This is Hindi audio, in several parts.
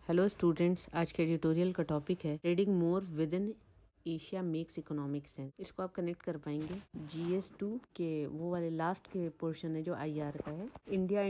हेलो स्टूडेंट्स, आज के ट्यूटोरियल का टॉपिक है trading more with in Asia makes economic sense. इसको आप कनेक्ट कर पाएंगे GS2 के वो वाले लास्ट के पोर्शन है जो IR का है, India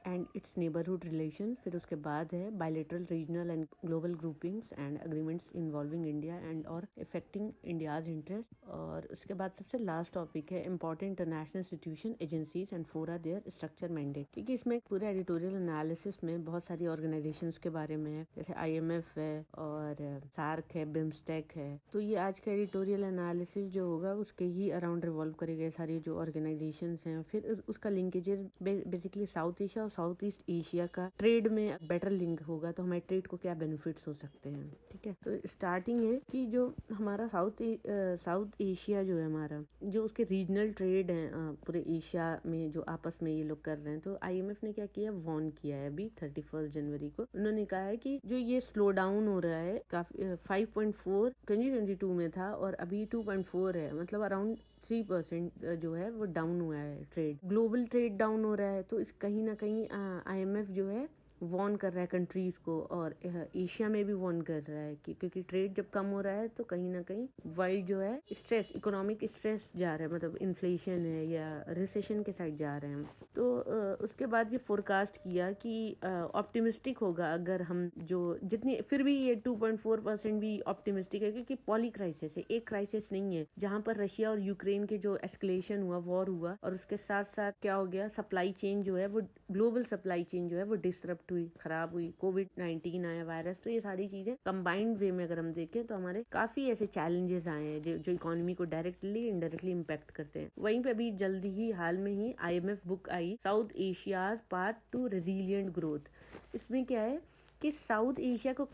and it's neighbourhood relation. फिर उसके बाद है bilateral, regional and global groupings and agreements involving India and और इफेक्टिंग इंडियाज इंटरेस्ट। और उसके बाद सबसे लास्ट टॉपिक है important international institution, agencies and फोरा देयर स्ट्रक्चर मैंडेट। क्योंकि इसमें पूरे एडिटोरियल एनालिसिस में बहुत सारी ऑर्गेनाइजेशंस के बारे में है, जैसे IMF है और सार्क है, बिम्स्टेक है। तो ये आज का एडिटोरियल एनालिसिस जो होगा उसके ही अराउंड रिवॉल्व करेगा सारी जो ऑर्गेनाइजेशंस हैं। फिर उसका लिंकेजेस बेसिकली साउथ एशिया और साउथ ईस्ट एशिया का ट्रेड में बेटर लिंक होगा, तो हमारे ट्रेड को क्या बेनिफिट्स हो सकते हैं। ठीक है, तो स्टार्टिंग है कि जो हमारा साउथ एशिया जो है हमारा, जो उसके रीजनल ट्रेड है पूरे एशिया में जो आपस में ये लोग कर रहे हैं, तो IMF ने क्या किया, वॉर्न किया है अभी 31 जनवरी को। उन्होंने कहा है कि जो ये स्लो डाउन हो रहा है, काफी 5.4 2022 में था और अभी 2.4 है, मतलब अराउंड 3% जो है वो डाउन हुआ है ट्रेड। ग्लोबल ट्रेड डाउन हो रहा है, तो इस कहीं ना कहीं IMF जो है वॉर्न कर रहा है कंट्रीज को, और एशिया में भी वॉर्न कर रहा है कि क्योंकि ट्रेड जब कम हो रहा है तो कहीं ना कहीं वर्ल्ड जो है स्ट्रेस, इकोनॉमिक स्ट्रेस जा रहा है, मतलब इन्फ्लेशन है या रिसेशन के साइड जा रहे हैं। तो उसके बाद ये फोरकास्ट किया कि ऑप्टिमिस्टिक होगा अगर हम जो जितनी, फिर भी ये 2.4% भी ऑप्टिमिस्टिक है, क्योंकि पॉली क्राइसिस है, एक क्राइसिस नहीं है जहां पर रशिया और यूक्रेन के जो एस्केलेशन हुआ, वॉर हुआ, और उसके साथ साथ क्या हो गया, सप्लाई चेन जो है वो, ग्लोबल सप्लाई चेन जो है वो डिसरप्ट हुई, खराब हुई, कोविड-19 आया वायरस। तो ये सारी चीजें कंबाइंड वे में अगर हम देखें तो हमारे काफी ऐसे चैलेंजेस आए हैं जो इकोनॉमी को डायरेक्टली इनडायरेक्टली इम्पैक्ट करते हैं। वहीं पे अभी जल्दी ही हाल में ही IMF बुक आई, South Asia's path to resilient growth. इसमें क्या है कि साउथ एशिया को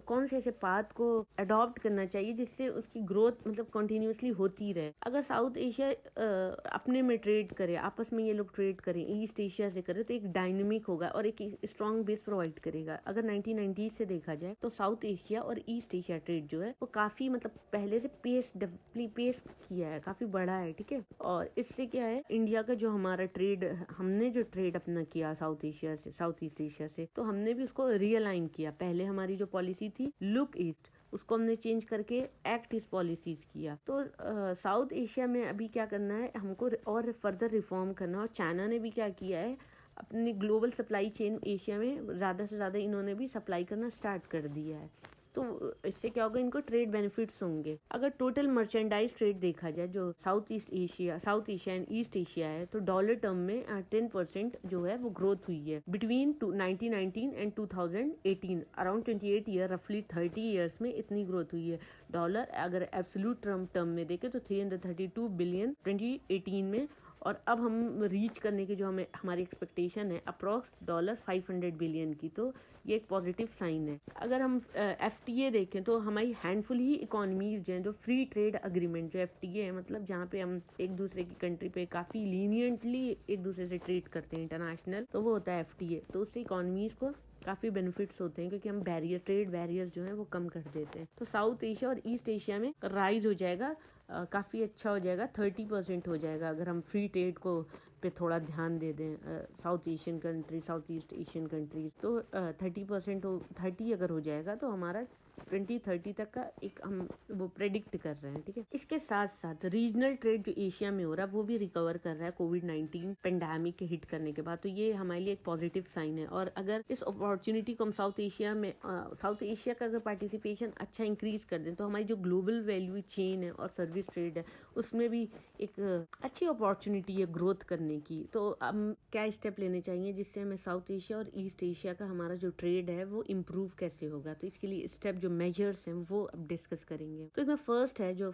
कौन से ऐसे पाथ को अडॉप्ट करना चाहिए जिससे उसकी ग्रोथ मतलब कंटिन्यूअसली होती रहे। अगर साउथ एशिया अपने में ट्रेड करे, आपस में ये लोग ट्रेड करें, ईस्ट एशिया से करे, तो एक डायनेमिक होगा और एक स्ट्रॉन्ग बेस प्रोवाइड करेगा। अगर 1990 से देखा जाए तो साउथ एशिया और ईस्ट एशिया ट्रेड जो है वो काफी मतलब पहले से पेस किया है, काफी बड़ा है। ठीक है, और इससे क्या है, इंडिया का जो हमारा ट्रेड, हमने जो ट्रेड अपना किया साउथ एशिया से, साउथ ईस्ट एशिया से, तो हमने भी उसको रियलाइन किया। पहले हमारी जो पॉलिसी थी लुक ईस्ट, उसको हमने चेंज करके एक्ट ईस्ट पॉलिसीज किया। तो साउथ एशिया में अभी क्या करना है हमको, और फर्दर रिफॉर्म करना। और चाइना ने भी क्या किया है, अपनी ग्लोबल सप्लाई चेन एशिया में ज्यादा से ज्यादा इन्होंने भी सप्लाई करना स्टार्ट कर दिया है। तो इससे क्या होगा, इनको ट्रेड बेनिफिट्स होंगे। अगर टोटल मर्चेंडाइज ट्रेड देखा जाए जो south Asia and east Asia है, तो डॉलर टर्म में 10% जो है वो ग्रोथ हुई है बिटवीन 1919 एंड 2018। अराउंड 28 ईयर, रफली 30 ईयर्स में इतनी ग्रोथ हुई है। डॉलर अगर एब्सोल्यूट टर्म में देखें तो 332 बिलियन 2018 में, और अब हम रीच करने की जो हमें हमारी एक्सपेक्टेशन है अप्रॉक्स $500 बिलियन की। तो ये एक पॉजिटिव साइन है। अगर हम FTA देखें तो हमारी हैंडफुल ही इकोनॉमीज हैं जो फ्री ट्रेड अग्रीमेंट, जो FTA है, मतलब जहाँ पे हम एक दूसरे की कंट्री पे काफी लीनियंटली एक दूसरे से ट्रेड करते हैं इंटरनेशनल, तो वो होता है FTA। तो उससे इकोनॉमीज को काफी बेनिफिट्स होते हैं, क्योंकि हम ट्रेड बैरियर्स जो है वो कम कर देते हैं। तो साउथ एशिया और ईस्ट एशिया में राइज हो जाएगा, काफी अच्छा हो जाएगा, 30% हो जाएगा अगर हम फ्री ट्रेड को पे थोड़ा ध्यान दे दें। साउथ ईस्ट एशियन कंट्रीज तो 30% अगर हो जाएगा तो हमारा 2030 तक का एक हम वो प्रेडिक्ट कर रहे हैं। ठीक है, इसके साथ साथ रीजनल ट्रेड जो एशिया में हो रहा है वो भी रिकवर कर रहा है कोविड-19 पेंडेमिक के हिट करने के बाद। तो ये हमारे लिए एक पॉजिटिव साइन है। और अगर इस अपॉर्चुनिटी को हम साउथ एशिया का अगर पार्टिसिपेशन अच्छा इंक्रीज कर दें, तो हमारी जो ग्लोबल वैल्यू चेन है और सर्विस ट्रेड है उसमें भी एक अच्छी अपॉर्चुनिटी है ग्रोथ करने की। तो हम क्या स्टेप लेने चाहिए जिससे हमें साउथ एशिया और ईस्ट एशिया का हमारा जो ट्रेड है वो इम्प्रूव कैसे होगा। तो इसके लिए स्टेप जो मेजर्स हैं वो अब डिस्कस करेंगे। तो इसमें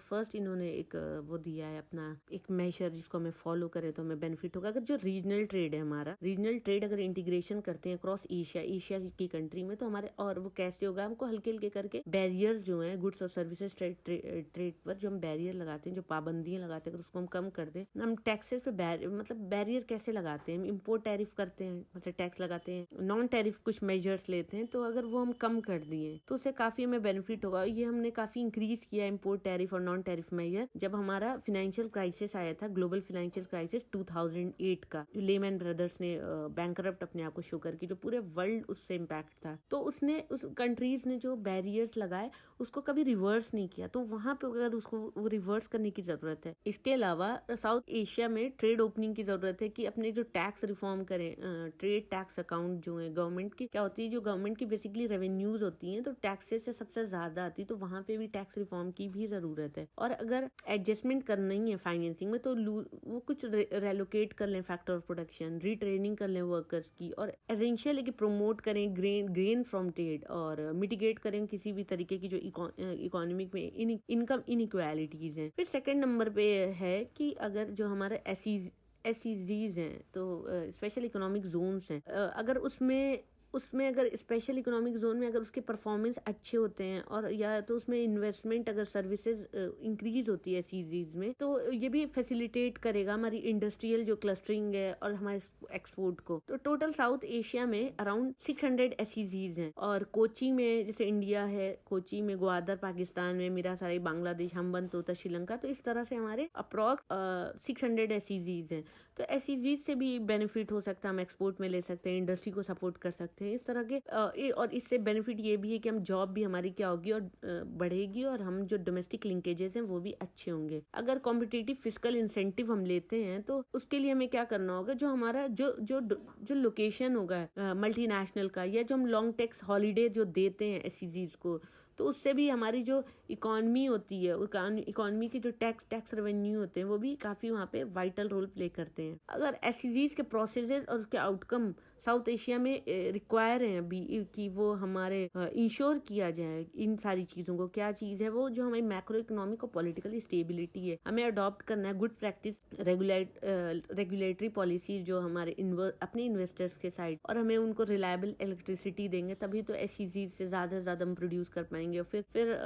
फर्स्ट इन्होंने एक वो दिया है अपना एक मेजर जिसको हमें फॉलो करें तो हमें बेनिफिट होगा। अगर जो रीजनल ट्रेड है हमारा, रीजनल ट्रेड अगर इंटीग्रेशन करते हैं अक्रॉस एशिया की कंट्री में, तो हमारे, और वो कैसे होगा, हमको हल्के हल्के करके बैरियर्स जो है गुड्स और सर्विसेज ट्रेड पर जो हम बैरियर लगाते हैं, जो पाबंदियां लगाते हैं, अगर उसको हम कम कर दें। हम टैक्सेस पे मतलब बैरियर कैसे लगाते हैं, इम्पोर्ट टैरिफ करते हैं, मतलब टैक्स लगाते हैं, नॉन टैरिफ कुछ मेजर्स लेते हैं, तो अगर वो हम कम कर दिए तो उससे काफी काफी हमें बेनिफिट होगा। ये हमने काफी इंक्रीज किया इम्पोर्ट टैरिफ और नॉन टैरिफ मेजर जब हमारा फाइनेंशियल क्राइसिस आया था, ग्लोबल फाइनेंशियल क्राइसिस 2008 का। लेमैन ब्रदर्स ने बैंकरप्ट अपने आप को शो करके जो पूरे वर्ल्ड उससे इम्पैक्ट था, तो उसने उस कंट्रीज ने जो बैरियर्स लगाए उसको कभी रिवर्स नहीं किया। तो वहां पे अगर उसको वो रिवर्स करने की जरूरत है। इसके अलावा साउथ एशिया में ट्रेड ओपनिंग की जरूरत है कि अपने जो टैक्स रिफॉर्म करें, ट्रेड टैक्स अकाउंट जो है गवर्नमेंट की क्या होती है, जो गवर्नमेंट की बेसिकली रेवेन्यूज होती हैं तो टैक्सेस से सबसे ज्यादा आती है, तो वहां पे भी टैक्स रिफॉर्म की भी जरूरत है। और अगर एडजस्टमेंट करना ही है फाइनेंसिंग में तो वो कुछ रेलोकेट कर लें फैक्टर ऑफ प्रोडक्शन, रीट्रेनिंग कर लें वर्कर्स की, और एसेंशियल है कि प्रमोट करें ग्रेन फ्रॉम ट्रेड और मिटिगेट करें किसी भी तरीके की जो इकोनॉमिक में इनकम इनइक्वालिटीज हैं। फिर सेकंड नंबर पे है कि अगर जो हमारे एसईजीज हैं तो स्पेशल इकोनॉमिक जोन्स हैं, अगर उसमें अगर स्पेशल इकोनॉमिक जोन में अगर उसके परफॉर्मेंस अच्छे होते हैं और या तो उसमें इन्वेस्टमेंट अगर सर्विसेज इंक्रीज होती है एसईजीज में, तो ये भी फैसिलिटेट करेगा हमारी इंडस्ट्रियल जो क्लस्टरिंग है और हमारे एक्सपोर्ट को। तो टोटल साउथ एशिया में अराउंड 600 एसईजीज हैं, और कोची में जैसे इंडिया है, कोची में ग्वादर पाकिस्तान में, मीरासाराई बांग्लादेश, हम्बनतोता श्रीलंका, तो इस तरह से हमारे अप्रॉक्स 600 एसईजीज हैं। तो एसईजीज से भी बेनिफिट हो सकता है, हम एक्सपोर्ट में ले सकते हैं, इंडस्ट्री को सपोर्ट कर सकते हैं इस तरह के। और इससे बेनिफिट ये भी है कि हम जॉब भी हमारी क्या होगी और बढ़ेगी, और हम जो डोमेस्टिक लिंकेजेस हैं वो भी अच्छे होंगे। अगर कॉम्पिटिटिव फिस्कल इंसेंटिव हम लेते हैं तो उसके लिए हमें क्या करना होगा, जो हमारा जो लोकेशन होगा मल्टीनेशनल का, या जो हम लॉन्ग टैक्स हॉलीडे जो देते हैं एसईजीज को, तो उससे भी हमारी जो इकोनॉमी होती है, इकोनॉमी के जो टैक्स रेवेन्यू होते हैं वो भी काफी वहाँ पे वाइटल रोल प्ले करते हैं। अगर एसईजीज के प्रोसेसेस और उसके आउटकम साउथ एशिया में रिक्वायर हैं अभी कि वो हमारे इंश्योर किया जाए इन सारी चीजों को। क्या चीज है वो, जो हमारी मैक्रो इकोनॉमिक और पॉलिटिकल स्टेबिलिटी है, हमें अडॉप्ट करना है गुड प्रैक्टिस रेगुलेटरी पॉलिसी जो हमारे अपने इन्वेस्टर्स के साइड, और हमें उनको रिलायबल इलेक्ट्रिसिटी देंगे, तभी तो एसईजीज से ज्यादा हम प्रोड्यूस कर पाएंगे। और फिर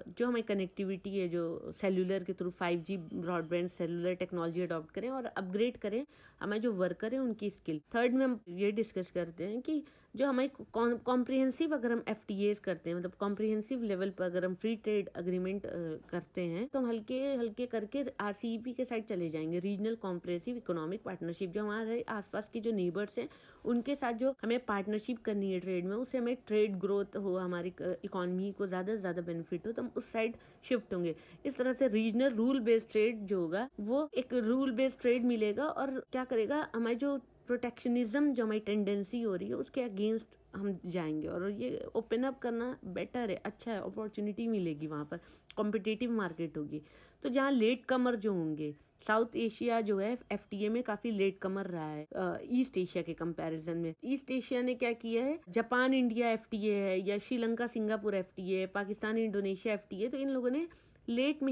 जो हमारी कनेक्टिविटी है, जो सेलुलर के through 5G broadband cellular technology adopt करें और अपग्रेड करें हमारे जो वर्कर है उनकी स्किल। थर्ड में हम ये डिस्कस करते हैं कि जो हमारी कॉम्प्रिहेंसिव अगर हम एफटीएस करते हैं, मतलब कॉम्प्रिहेंसिव लेवल पर अगर हम फ्री ट्रेड अग्रीमेंट करते हैं, तो हम हल्के हल्के करके आरसीईपी के साइड चले जाएंगे, रीजनल कॉम्प्रिहेंसिव इकोनॉमिक पार्टनरशिप। जो हमारे आसपास के जो नेबर्स हैं उनके साथ जो हमें पार्टनरशिप करनी है ट्रेड में, उससे हमें ट्रेड ग्रोथ हो, हमारी इकोनॉमी को ज्यादा से ज्यादा बेनिफिट हो, तो हम उस साइड शिफ्ट होंगे। इस तरह से रीजनल रूल बेस्ड ट्रेड जो होगा वो एक रूल बेस्ड ट्रेड मिलेगा, और क्या करेगा, हमारी जो प्रोटेक्शनिज्म जो हमारी टेंडेंसी हो रही है उसके अगेंस्ट हम जाएंगे, और ये ओपन अप करना बेटर है, अच्छा है, अपॉर्चुनिटी मिलेगी, वहाँ पर कॉम्पिटिटिव मार्केट होगी। तो जहाँ लेट कमर जो होंगे, साउथ एशिया जो है एफटीए में काफी लेट कमर रहा है ईस्ट एशिया के कंपैरिजन में। ईस्ट एशिया ने क्या किया है, जापान इंडिया एफटीए है, या श्रीलंका सिंगापुर एफटीए है, पाकिस्तान इंडोनेशिया एफटीए, तो इन लोगों ने लेट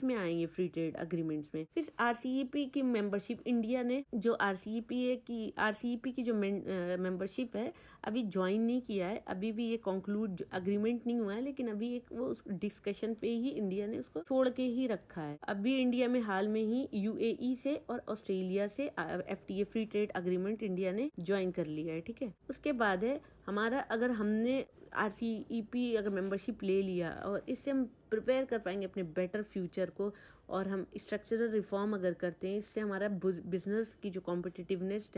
में आएंगे फ्री ट्रेड अग्रीमेंट्स में। फिर आरसीईपी की मेंबरशिप, इंडिया ने जो आरसीईपी की जो मेंबरशिप है अभी ज्वाइन नहीं किया है, अभी भी ये कंक्लूड अग्रीमेंट नहीं हुआ है, लेकिन अभी एक वो उस डिस्कशन पे ही इंडिया ने उसको छोड़ के ही रखा है। अभी इंडिया में हाल में ही यूएई से और ऑस्ट्रेलिया से FTA free trade agreement India ने ज्वाइन कर लिया है, ठीक है। उसके बाद है हमारा, अगर हमने आरसीईपी अगर मेंबरशिप ले लिया और इससे हम प्रिपेयर कर पाएंगे अपने बेटर फ्यूचर को, और हम स्ट्रक्चरल रिफॉर्म अगर करते हैं, इससे हमारा बिजनेस की जो कॉम्पिटिटिवनेस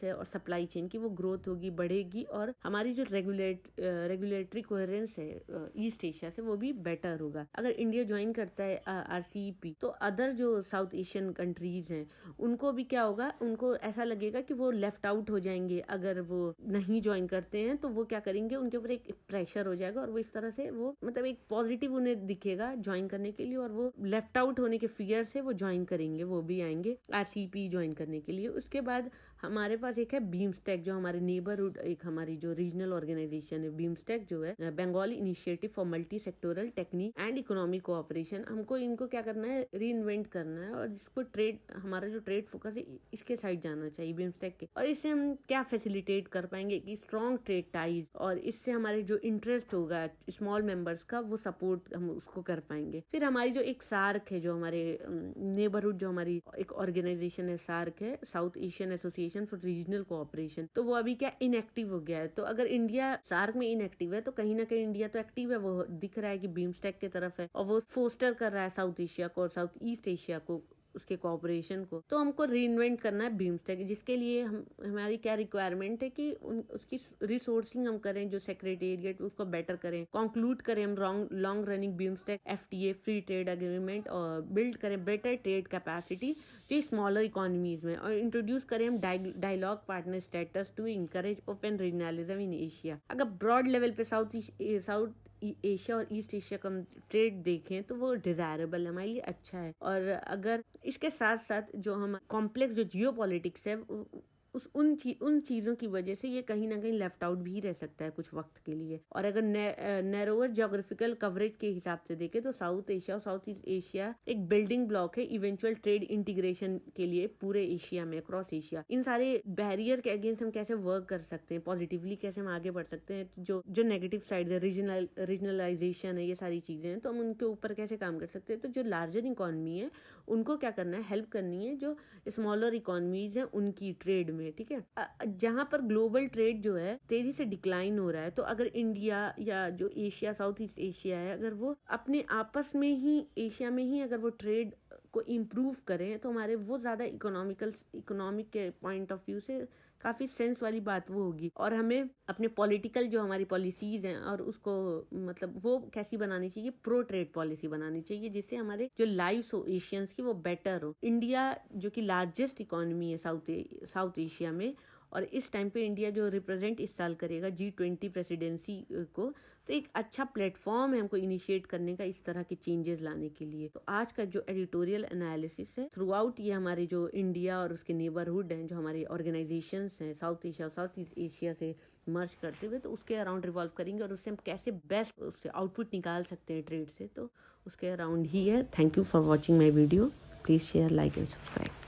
है और सप्लाई चेन की वो ग्रोथ होगी, बढ़ेगी, और हमारी जो रेगुलेटरी कोहेरेंस है ईस्ट एशिया से वो भी बेटर होगा। अगर इंडिया ज्वाइन करता है आरसीईपी, तो अदर जो साउथ एशियन कंट्रीज हैं उनको भी क्या होगा, उनको ऐसा लगेगा कि वो लेफ्ट आउट हो जाएंगे। अगर वो नहीं ज्वाइन करते हैं तो वो क्या करेंगे, उनके ऊपर एक प्रेशर हो जाएगा, और वो इस तरह से वो मतलब एक पॉजिटिव उन्हें दिखेगा ज्वाइन करने के लिए, और वो लेफ्ट आउट होने के फियर से वो ज्वाइन करेंगे, वो भी आएंगे आरसीईपी ज्वाइन करने के लिए। उसके बाद हमारे पास एक है बीमस्टेक, जो हमारे नेबरहुड, एक हमारी जो रीजनल ऑर्गेनाइजेशन है बीमस्टेक, जो है Bengali initiative for multi sectoral technique and economic cooperation. हमको इनको क्या करना है, री इन्वेंट करना है, और जिसको ट्रेड, हमारा जो ट्रेड फोकस है इसके साइड जाना चाहिए बीमस्टेक के। और इससे हम क्या फैसिलिटेट कर पाएंगे कि स्ट्रॉन्ग ट्रेड टाइज, और इससे हमारे जो इंटरेस्ट होगा स्मॉल मेंबर्स का वो सपोर्ट हम उसको कर पाएंगे। फिर हमारी जो एक सार्क है, जो हमारे नेबरहुड, जो हमारी एक ऑर्गेनाइजेशन है सार्क है, south Asian association association for regional cooperation, तो वो अभी क्या इनएक्टिव हो गया है। तो अगर इंडिया सार्क में इनएक्टिव है तो कहीं ना कहीं इंडिया तो एक्टिव है, वो दिख रहा है कि बीमस्टेक की तरफ है और वो फोस्टर कर रहा है साउथ एशिया को और साउथ ईस्ट एशिया को, उसके कोऑपरेशन को। तो हमको रीइन्वेंट करना है बीमस्टेक, जिसके लिए हमारी क्या रिक्वायरमेंट है कि उसकी रिसोर्सिंग हम करें, जो सेक्रेटेरिएट उसको बेटर करें, कंक्लूड करें हम long running BIMSTEC FTA free trade agreement और बिल्ड करें बेटर ट्रेड कैपेसिटी जो स्मॉलर इकोनॉमीज में, और इंट्रोड्यूस करें हम dialogue partner status to encourage open regionalism in Asia. अगर ब्रॉड लेवल पे साउथ एशिया और ईस्ट एशिया का ट्रेड देखें तो वो डिजायरेबल है, हमारे लिए अच्छा है। और अगर इसके साथ साथ जो हम कॉम्प्लेक्स जो जियो पॉलिटिक्स है उन चीज़ों की वजह से ये कहीं ना कहीं लेफ्ट आउट भी रह सकता है कुछ वक्त के लिए। और अगर नैरोअर ज्योग्राफिकल कवरेज के हिसाब से देखें तो साउथ एशिया और साउथ ईस्ट एशिया एक बिल्डिंग ब्लॉक है इवेंचुअल ट्रेड इंटीग्रेशन के लिए पूरे एशिया में, अक्रॉस एशिया। इन सारे बैरियर के अगेंस्ट हम कैसे वर्क कर सकते हैं, पॉजिटिवली कैसे हम आगे बढ़ सकते हैं, जो नेगेटिव साइड है, रीजनलाइजेशन है, ये सारी चीजें हैं, तो हम उनके ऊपर कैसे काम कर सकते हैं। तो जो लार्जर इकोनॉमी है उनको क्या करना है, हेल्प करनी है जो स्मॉलर इकोनॉमीज है उनकी ट्रेड में, ठीक है। जहां पर ग्लोबल ट्रेड जो है तेजी से डिक्लाइन हो रहा है, तो अगर इंडिया या जो एशिया साउथ ईस्ट एशिया है अगर वो अपने आपस में ही एशिया में ही अगर वो ट्रेड को इम्प्रूव करें तो हमारे वो ज्यादा इकोनॉमिक के पॉइंट ऑफ व्यू से काफी सेंस वाली बात वो होगी। और हमें अपने पॉलिटिकल जो हमारी पॉलिसीज हैं और उसको मतलब वो कैसी बनानी चाहिए, प्रो ट्रेड पॉलिसी बनानी चाहिए जिससे हमारे जो लाइव्स हो एशियंस की वो बेटर हो। इंडिया जो कि लार्जेस्ट इकोनॉमी है साउथ एशिया में, और इस टाइम पे इंडिया जो रिप्रेजेंट इस साल करेगा G20 प्रेसिडेंसी को, तो एक अच्छा प्लेटफॉर्म है हमको इनिशिएट करने का इस तरह के चेंजेस लाने के लिए। तो आज का जो एडिटोरियल एनालिसिस है थ्रू आउट ये हमारे जो इंडिया और उसके नेबरहुड हैं, जो हमारे ऑर्गेनाइजेशंस हैं साउथ एशिया और साउथ ईस्ट एशिया से मर्ज करते हुए, तो उसके अराउंड रिवॉल्व करेंगे और उससे हम कैसे बेस्ट उससे आउटपुट निकाल सकते हैं ट्रेड से, तो उसके अराउंड ही है। Thank you for watching my video. Please share, like and subscribe.